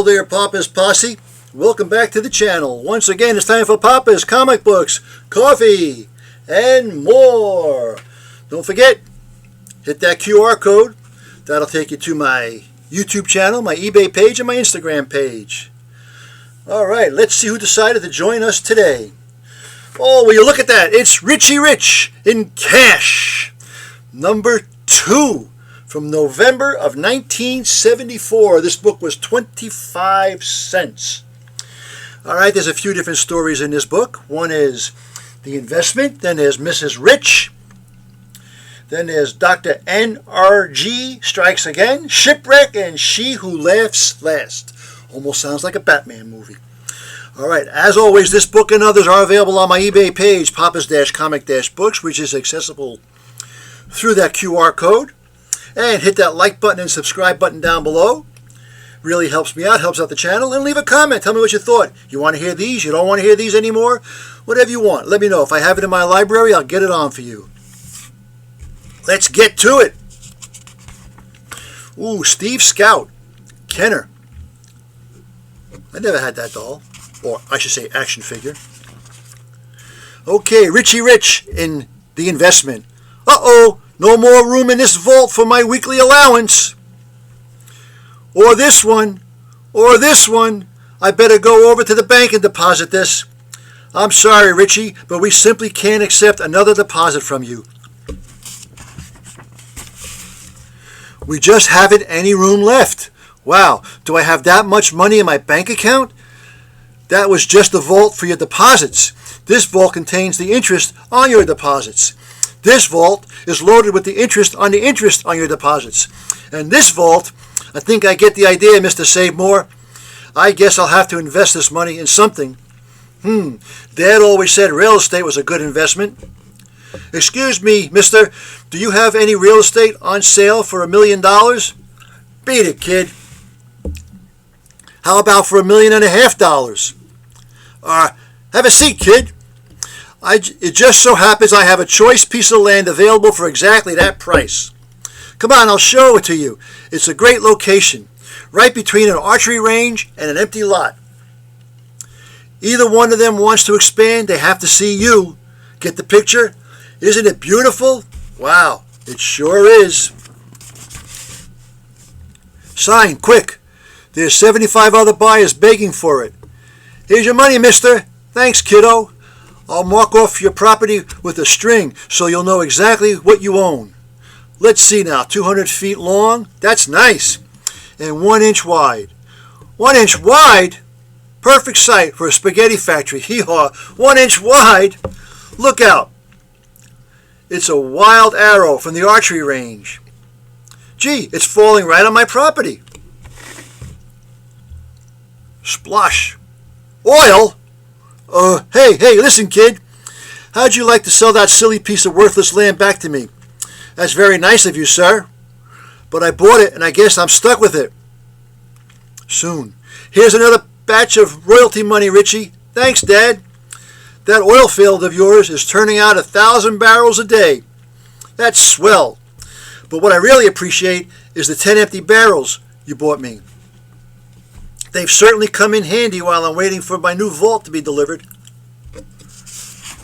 Hello there, Papa's Posse. Welcome back to the channel. Once again, it's time for Papa's comic books, coffee, and more. Don't forget, hit that QR code. That'll take you to my YouTube channel, my eBay page, and my Instagram page. All right, let's see who decided to join us today. Oh, will you look at that? It's Richie Rich in cash. Number 2 from November of 1974. This book was 25 cents. All right, there's a few different stories in this book. One is The Investment. Then there's Mrs. Rich. Then there's Dr. N.R.G. Strikes Again, Shipwreck, and She Who Laughs Last. Almost sounds like a Batman movie. All right, as always, this book and others are available on my eBay page, Papa's-Comic-Books, which is accessible through that QR code. And hit that like button and subscribe button down below. Really helps me out, helps out the channel. And leave a comment. Tell me what you thought. You want to hear these? You don't want to hear these anymore? Whatever you want. Let me know. If I have it in my library, I'll get it on for you. Let's get to it. Ooh, Steve Scout. Kenner. I never had that doll. Or I should say action figure. Okay, Richie Rich in The Investment. Uh-oh. No more room in this vault for my weekly allowance. Or this one. Or this one. I better go over to the bank and deposit this. I'm sorry, Richie, but we simply can't accept another deposit from you. We just haven't any room left. Wow, do I have that much money in my bank account? That was just the vault for your deposits. This vault contains the interest on your deposits. This vault is loaded with the interest on your deposits. And this vault, I think I get the idea, Mr. Save More. I guess I'll have to invest this money in something. Dad always said real estate was a good investment. Excuse me, mister, do you have any real estate on sale for $1 million? Beat it, kid. How about for $1.5 million? Have a seat, kid. It just so happens I have a choice piece of land available for exactly that price. Come on, I'll show it to you. It's a great location, right between an archery range and an empty lot. Either one of them wants to expand, they have to see you. Get the picture? Isn't it beautiful? Wow, it sure is. Sign, quick. There's 75 other buyers begging for it. Here's your money, mister. Thanks, kiddo. I'll mark off your property with a string so you'll know exactly what you own. Let's see now, 200 feet long. That's nice. And 1 inch wide. 1 inch wide? Perfect site for a spaghetti factory. Hee-haw. 1 inch wide? Look out. It's a wild arrow from the archery range. Gee, it's falling right on my property. Splosh. Oil? Hey, listen, kid. How'd you like to sell that silly piece of worthless land back to me? That's very nice of you, sir. But I bought it, and I guess I'm stuck with it. Soon. Here's another batch of royalty money, Richie. Thanks, Dad. That oil field of yours is turning out 1,000 barrels a day. That's swell. But what I really appreciate is the 10 empty barrels you bought me. They've certainly come in handy while I'm waiting for my new vault to be delivered.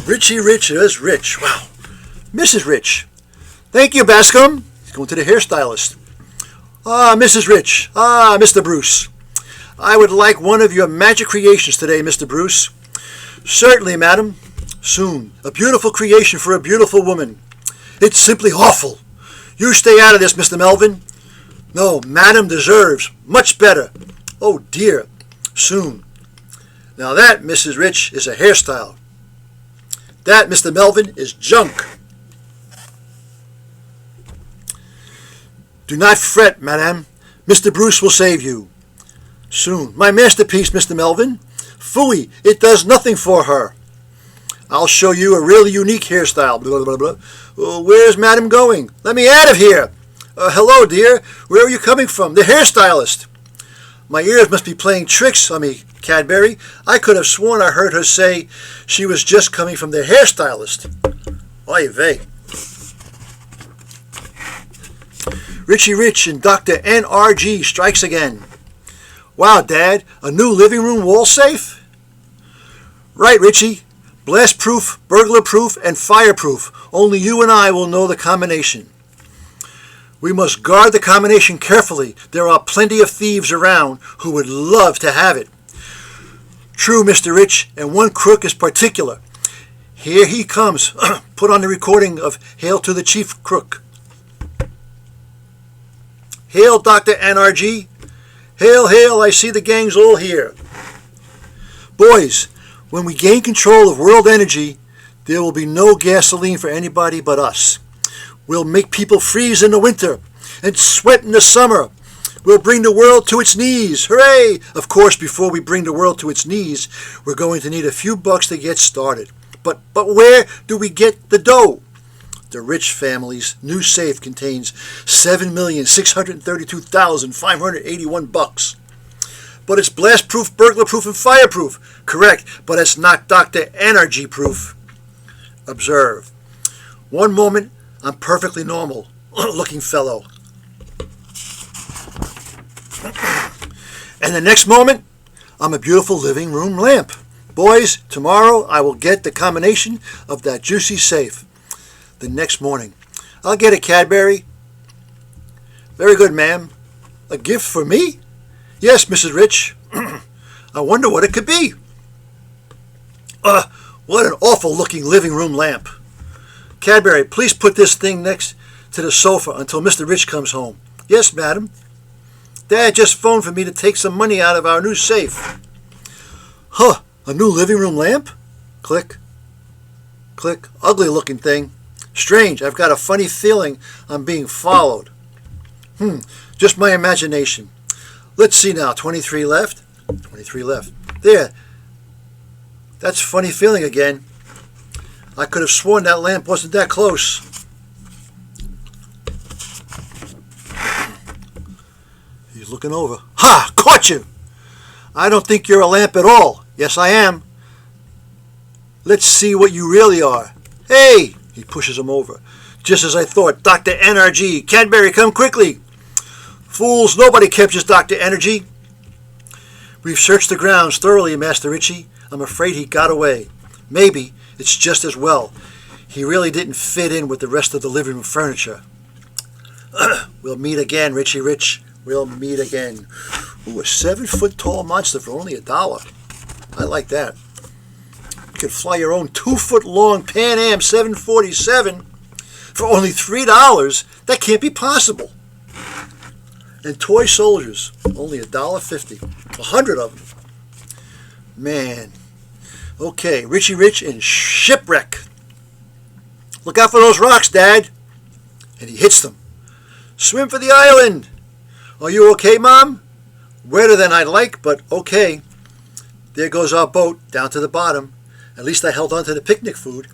Richie Rich is rich. Wow. Mrs. Rich. Thank you, Bascom. He's going to the hairstylist. Mrs. Rich. Mr. Bruce. I would like one of your magic creations today, Mr. Bruce. Certainly, madam. Soon. A beautiful creation for a beautiful woman. It's simply awful. You stay out of this, Mr. Melvin. No, madam deserves much better. Oh dear, soon. Now that, Mrs. Rich, is a hairstyle. That, Mr. Melvin, is junk. Do not fret, madame. Mr. Bruce will save you. Soon. My masterpiece, Mr. Melvin. Phooey, it does nothing for her. I'll show you a really unique hairstyle. Blah, blah, blah. Where's madam going? Let me out of here. Hello, dear. Where are you coming from? The hairstylist. My ears must be playing tricks on me, Cadbury. I could have sworn I heard her say she was just coming from the hairstylist. Oy vey. Richie Rich and Dr. N.R.G. Strikes Again. Wow, Dad, a new living room wall safe? Right, Richie. Blast-proof, burglar-proof, and fireproof. Only you and I will know the combination. We must guard the combination carefully. There are plenty of thieves around who would love to have it. True, Mr. Rich, and one crook is particular. Here he comes. Put on the recording of Hail to the Chief Crook. Hail, Dr. NRG. Hail, hail, I see the gang's all here. Boys, when we gain control of world energy, there will be no gasoline for anybody but us. We'll make people freeze in the winter and sweat in the summer. We'll bring the world to its knees. Hooray! Of course, before we bring the world to its knees, we're going to need a few bucks to get started. But where do we get the dough? The Rich family's new safe contains $7,632,581. But it's blast-proof, burglar-proof, and fireproof. Correct, but it's not Dr. Energy-proof. Observe. One moment, I'm perfectly normal looking fellow. And the next moment, I'm a beautiful living room lamp. Boys, tomorrow I will get the combination of that juicy safe. The next morning, I'll get a Cadbury. Very good, ma'am. A gift for me? Yes, Mrs. Rich. I wonder what it could be. What an awful looking living room lamp. Cadbury, please put this thing next to the sofa until Mr. Rich comes home. Yes, madam. Dad just phoned for me to take some money out of our new safe. Huh, a new living room lamp? Click. Click. Ugly looking thing. Strange, I've got a funny feeling I'm being followed. Just my imagination. Let's see now, 23 left. 23 left. There. That's a funny feeling again. I could have sworn that lamp wasn't that close. He's looking over. Ha! Caught you! I don't think you're a lamp at all. Yes, I am. Let's see what you really are. Hey! He pushes him over. Just as I thought. Dr. NRG. Cadbury, come quickly. Fools, nobody captures Dr. Energy. We've searched the grounds thoroughly, Master Richie. I'm afraid he got away. Maybe it's just as well. He really didn't fit in with the rest of the living room furniture. We'll meet again, Richie Rich. We'll meet again. Ooh, a 7-foot-tall monster for only $1. I like that. You could fly your own 2-foot-long Pan Am 747 for only $3. That can't be possible. And toy soldiers, only $1.50. 100 of them. Man. Okay, Richie Rich in shipwreck. Look out for those rocks, Dad. And he hits them. Swim for the island. Are you okay, Mom? Wetter than I'd like, but okay. There goes our boat down to the bottom. At least I held on to the picnic food.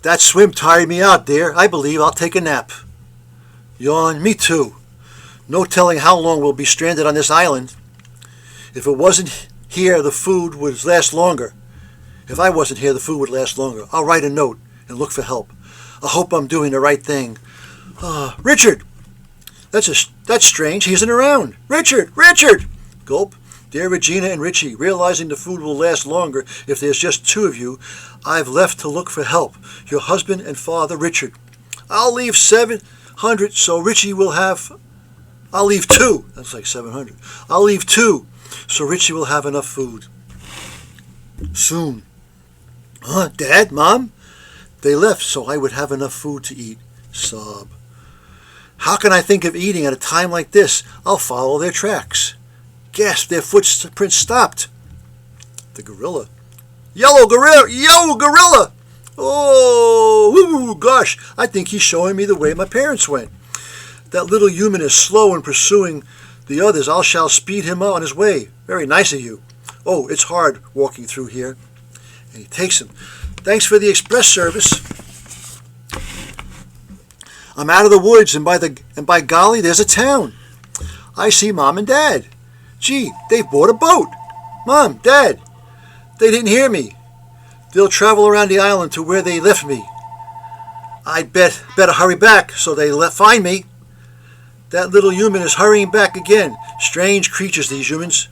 That swim tired me out, dear. I believe I'll take a nap. Yawn, me too. No telling how long we'll be stranded on this island. If it wasn't here, the food would last longer. If I wasn't here, the food would last longer. I'll write a note and look for help. I hope I'm doing the right thing. Richard! That's strange. He isn't around. Richard! Richard! Gulp. Dear Regina and Richie, realizing the food will last longer if there's just two of you, I've left to look for help. Your husband and father, Richard. I'll leave 700 so Richie will have... I'll leave 2. That's like 700. I'll leave 2 so Richie will have enough food. Soon. Dad? Mom? They left so I would have enough food to eat. Sob. How can I think of eating at a time like this? I'll follow their tracks. Gasp, their footprints stopped. The gorilla. Yellow gorilla! Yo, gorilla! Oh, gosh, I think he's showing me the way my parents went. That little human is slow in pursuing the others. I shall speed him on his way. Very nice of you. Oh, it's hard walking through here. And he takes him. Thanks for the express service. I'm out of the woods, and by golly, there's a town. I see Mom and Dad. Gee, they've bought a boat. Mom, Dad, they didn't hear me. They'll travel around the island to where they left me. I'd better hurry back so they find me. That little human is hurrying back again. Strange creatures, these humans.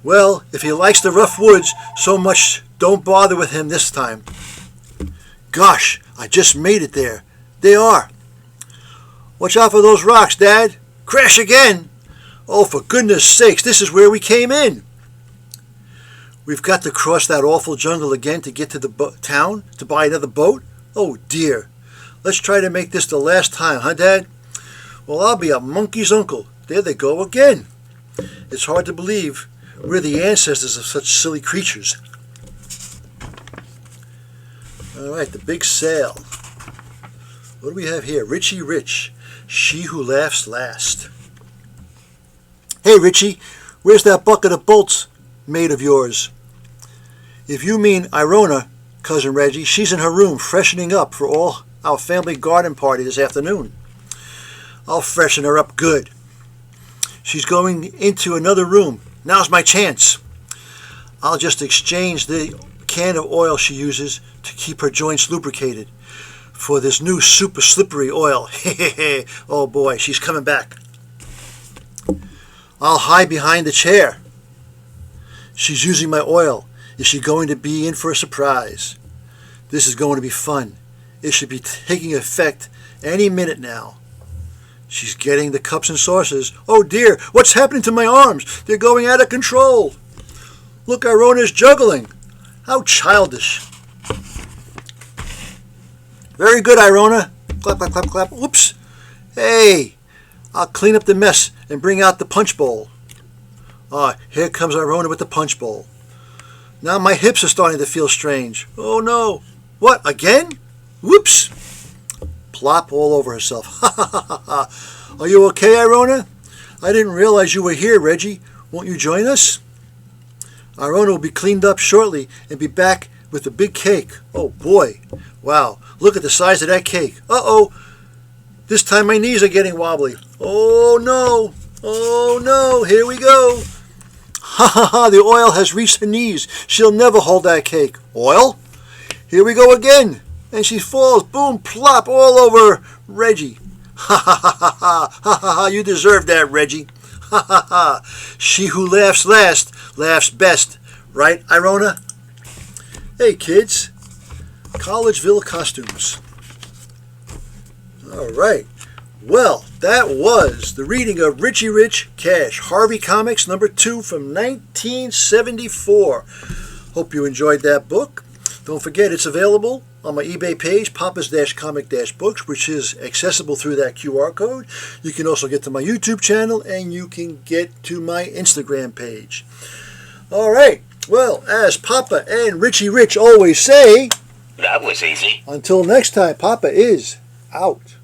Well, if he likes the rough woods so much, don't bother with him this time. Gosh, I just made it there. They are. Watch out for those rocks, Dad. Crash again. Oh, for goodness sakes, this is where we came in. We've got to cross that awful jungle again to get to the town to buy another boat? Oh, dear. Let's try to make this the last time, huh, Dad? Well, I'll be a monkey's uncle. There they go again. It's hard to believe we're the ancestors of such silly creatures. All right, the big sail. What do we have here? Richie Rich, she who laughs last. Hey, Richie, where's that bucket of bolts made of yours? If you mean Irona, Cousin Reggie, she's in her room freshening up for all our family garden party this afternoon. I'll freshen her up good. She's going into another room. Now's my chance. I'll just exchange the can of oil she uses to keep her joints lubricated for this new super slippery oil. Oh boy, she's coming back. I'll hide behind the chair. She's using my oil. Is she going to be in for a surprise? This is going to be fun. It should be taking effect any minute now. She's getting the cups and saucers. Oh dear, what's happening to my arms? They're going out of control. Look, Irona's juggling. How childish. Very good, Irona. Clap, clap, clap, clap. Whoops. Hey, I'll clean up the mess and bring out the punch bowl. Here comes Irona with the punch bowl. Now my hips are starting to feel strange. Oh no. What, again? Whoops. Plop all over herself. Ha ha ha ha. Are you okay, Irona? I didn't realize you were here, Reggie. Won't you join us? Irona will be cleaned up shortly and be back with a big cake. Oh boy. Wow. Look at the size of that cake. Uh-oh. This time my knees are getting wobbly. Oh no. Oh no. Here we go. Ha ha ha, the oil has reached her knees. She'll never hold that cake. Oil? Here we go again. And she falls, boom, plop, all over Reggie. Ha ha ha ha ha, ha ha ha, you deserve that, Reggie. Ha ha ha. She who laughs last, laughs best. Right, Irona? Hey, kids. Collegeville costumes. All right. Well, that was the reading of Richie Rich Cash, Harvey Comics #2 from 1974. Hope you enjoyed that book. Don't forget it's available on my eBay page, Papa's-Comic-Books, which is accessible through that QR code. You can also get to my YouTube channel, and you can get to my Instagram page. All right. Well, as Papa and Richie Rich always say, that was easy. Until next time, Papa is out.